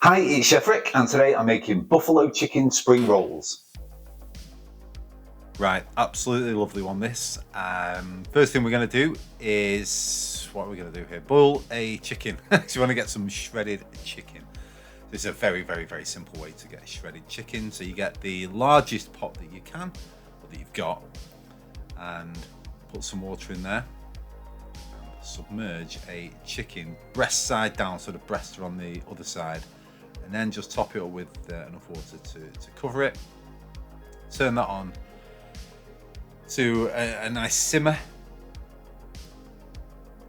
Hi, it's Chef Rick, and today I'm making buffalo chicken spring rolls. Right, absolutely lovely one this. First thing we're going to do is, what are we going to do here? Boil a chicken. So you want to get some shredded chicken. This is a very, very, very simple way to get shredded chicken. So you get the largest pot that you can, or that you've got, and put some water in there. And submerge a chicken breast side down, so the breasts are on the other side. And then just top it up with enough water to cover it. Turn that on to a nice simmer,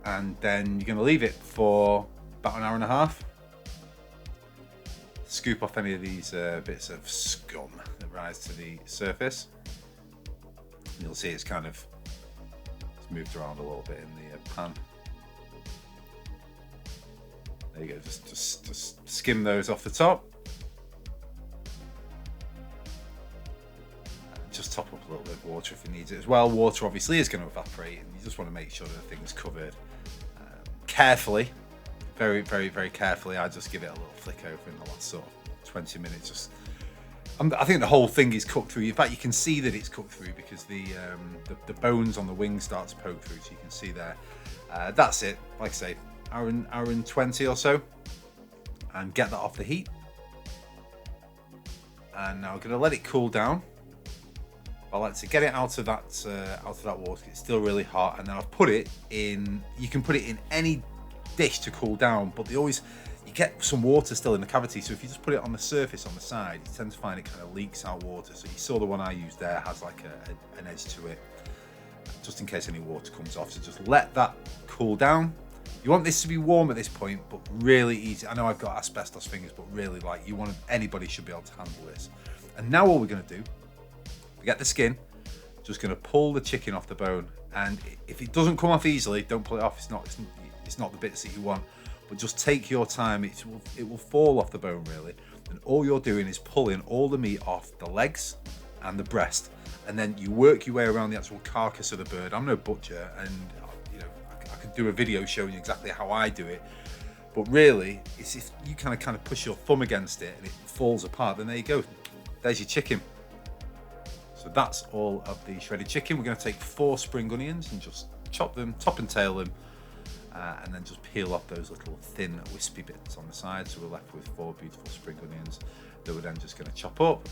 and then you're going to leave it for about an hour and a half. Scoop off any of these bits of scum that rise to the surface. And you'll see it's kind of moved around a little bit in the pan. There you go, just skim those off the top. Just top up a little bit of water if you need it as well. Water obviously is going to evaporate, and you just want to make sure that the thing's covered carefully, very, very, very carefully. I just give it a little flick over in the last sort of 20 minutes. I think the whole thing is cooked through. In fact, you can see that it's cooked through because the bones on the wings start to poke through, so you can see there. That's it. Like I say, hour and 20 or so, and get that off the heat. And now I'm going to let it cool down. I like to get it out of that water. It's still really hot, and then I've put it in. You can put it in any dish to cool down, but you get some water still in the cavity. So if you just put it on the surface on the side, you tend to find it kind of leaks out water. So you saw the one I used there has like an edge to it, just in case any water comes off. So just let that cool down. You want this to be warm at this point, but really easy. I know I've got asbestos fingers, but really, like, anybody should be able to handle this. And now all we're going to do, we get the skin, just going to pull the chicken off the bone, and if it doesn't come off easily, don't pull it off. It's not the bits that you want, but just take your time. It will fall off the bone really, and all you're doing is pulling all the meat off the legs and the breast, and then you work your way around the actual carcass of the bird. I'm no butcher, and I could do a video showing you exactly how I do it, but really it's if you kind of push your thumb against it and it falls apart, then there you go, there's your chicken. So that's all of the shredded chicken. We're going to take 4 spring onions and just chop them, top and tail them, and then just peel off those little thin wispy bits on the side. So we're left with 4 beautiful spring onions that we're then just going to chop up.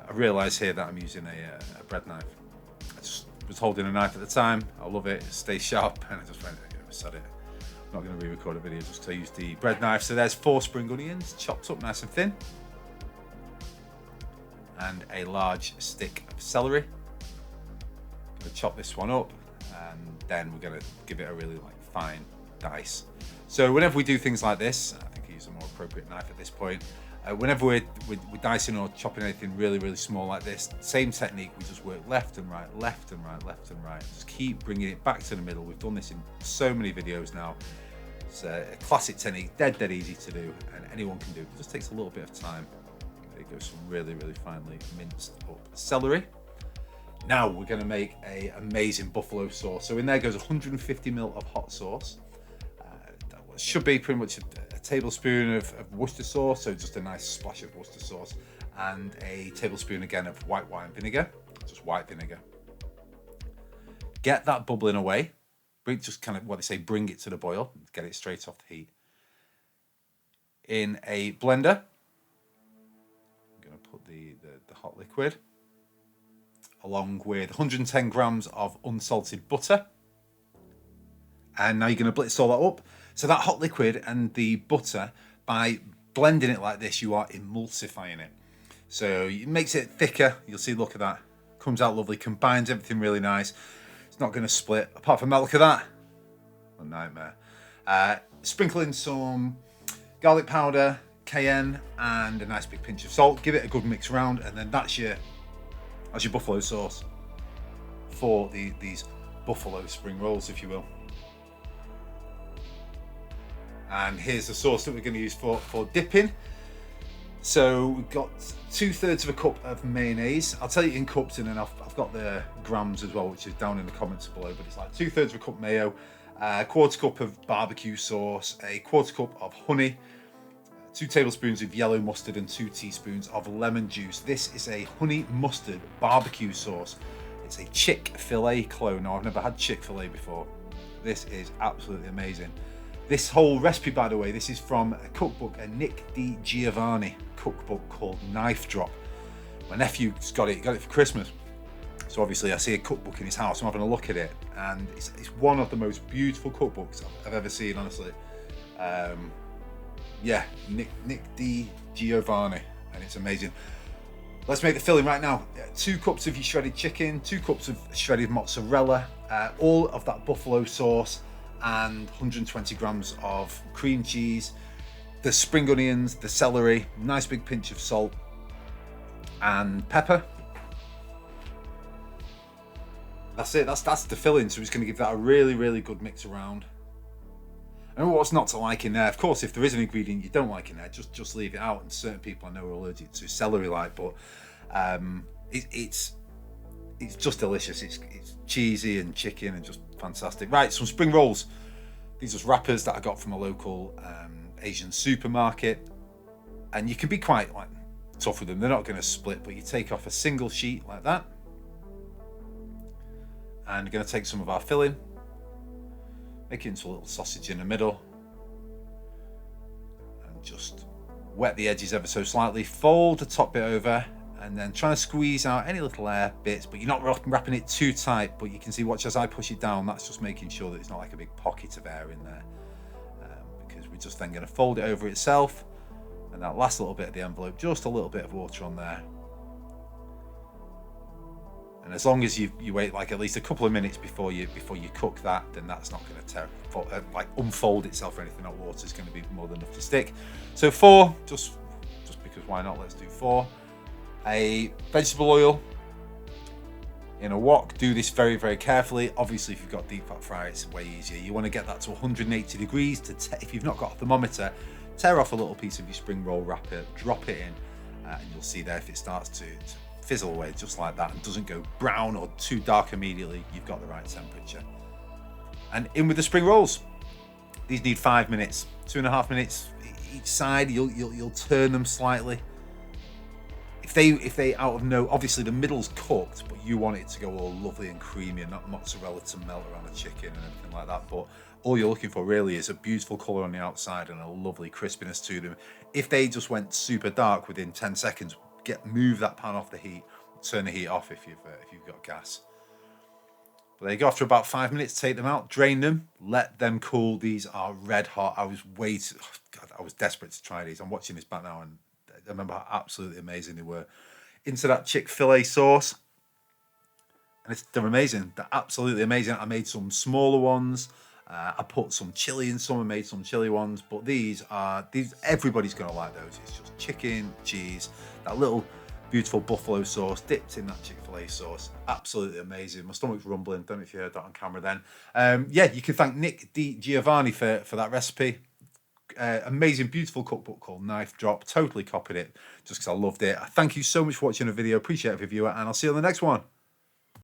I realise here that I'm using a bread knife. I just was holding a knife at the time. I love it. It stays sharp, and I just went, I said it. I'm not going to re-record a video just because I used the bread knife. So there's 4 spring onions chopped up nice and thin, and a large stick of celery. I'm going to chop this one up, and then we're going to give it a really fine dice. So whenever we do things like this, I think I use a more appropriate knife at this point. Whenever we're dicing or chopping anything really, really small like this, same technique. We just work left and right, left and right, left and right. Just keep bringing it back to the middle. We've done this in so many videos now. It's a classic technique, dead easy to do, and anyone can do it. It just takes a little bit of time. There goes some really, really finely minced up celery. Now we're going to make an amazing buffalo sauce. So in there goes 150 ml of hot sauce. That should be pretty much a tablespoon of Worcester sauce, so just a nice splash of Worcester sauce, and a tablespoon again of white wine vinegar, just white vinegar. Get that bubbling away. Just kind of what they say, bring it to the boil. Get it straight off the heat. In a blender, put the hot liquid along with 110 grams of unsalted butter, and now you're going to blitz all that up. So that hot liquid and the butter, by blending it like this, you are emulsifying it, so it makes it thicker. You'll see, look at that, comes out lovely, combines everything really nice. It's not going to split apart from that. Look at that, a nightmare. Sprinkle in some garlic powder, cayenne, and a nice big pinch of salt. Give it a good mix around, and then that's your buffalo sauce for these buffalo spring rolls, if you will. And here's the sauce that we're going to use for dipping. So we've got 2/3 of a cup of mayonnaise. I'll tell you in cups, and then I've got the grams as well, which is down in the comments below, but it's like 2/3 of a cup mayo, a 1/4 cup of barbecue sauce, a 1/4 cup of honey, 2 tablespoons of yellow mustard and 2 teaspoons of lemon juice. This is a honey mustard barbecue sauce. It's a Chic-Fil-A clone. Now, I've never had Chick-fil-A before. This is absolutely amazing. This whole recipe, by the way, this is from a cookbook, a Nick DiGiovanni cookbook called Knife Drop. My nephew's got it for Christmas. So obviously I see a cookbook in his house, I'm having a look at it, and it's one of the most beautiful cookbooks I've ever seen, honestly. Yeah, Nick DiGiovanni, and it's amazing. Let's make the filling right now. 2 cups of your shredded chicken, 2 cups of shredded mozzarella, all of that buffalo sauce, and 120 grams of cream cheese, the spring onions, the celery, nice big pinch of salt, and pepper. That's it, that's the filling. So we're just going to give that a really good mix around. And what's not to like in there? Of course, if there is an ingredient you don't like in there, just leave it out. And certain people I know are allergic to celery, but it's just delicious. It's cheesy and chicken and just fantastic. Right, some spring rolls. These are wrappers that I got from a local Asian supermarket, and you can be quite tough with them. They're not going to split, but you take off a single sheet like that, and we're going to take some of our filling, make it into a little sausage in the middle, and just wet the edges ever so slightly, fold the top bit over, and then try to squeeze out any little air bits, but you're not wrapping it too tight. But you can see, watch as I push it down, that's just making sure that it's not like a big pocket of air in there, because we're just then going to fold it over itself, and that last little bit of the envelope, just a little bit of water on there. And as long as you wait like at least a couple of minutes before you cook that, then that's not going to unfold itself or anything. That water is going to be more than enough to stick. So 4, just because why not? Let's do 4. A vegetable oil in a wok. Do this very carefully. Obviously, if you've got deep fat fryer, it's way easier. You want to get that to 180 degrees. If you've not got a thermometer, tear off a little piece of your spring roll wrapper, drop it in, and you'll see there if it starts to fizzle away just like that and doesn't go brown or too dark immediately, you've got the right temperature. And in with the spring rolls. These need 5 minutes, 2.5 minutes each side. You'll turn them slightly. If they out of no, obviously the middle's cooked, but you want it to go all lovely and creamy and not mozzarella to melt around the chicken and everything like that. But all you're looking for really is a beautiful colour on the outside and a lovely crispiness to them. If they just went super dark within 10 seconds, move that pan off the heat, turn the heat off if you've got gas. But there you go. After about 5 minutes, take them out, drain them, let them cool. These are red hot. I was desperate to try these. I'm watching this back now and I remember how absolutely amazing they were. Into that Chick-fil-A sauce, and they're amazing. They're absolutely amazing. I made some smaller ones. I put some chili in some and made some chili ones, but these everybody's gonna like those. It's just chicken, cheese, that little beautiful buffalo sauce dipped in that Chick-fil-A sauce. Absolutely amazing. My stomach's rumbling. Don't know if you heard that on camera then. Yeah, you can thank Nick DiGiovanni for that recipe. Amazing, beautiful cookbook called Knife Drop. Totally copied it just because I loved it. Thank you so much for watching the video. Appreciate it, viewer, and I'll see you on the next one.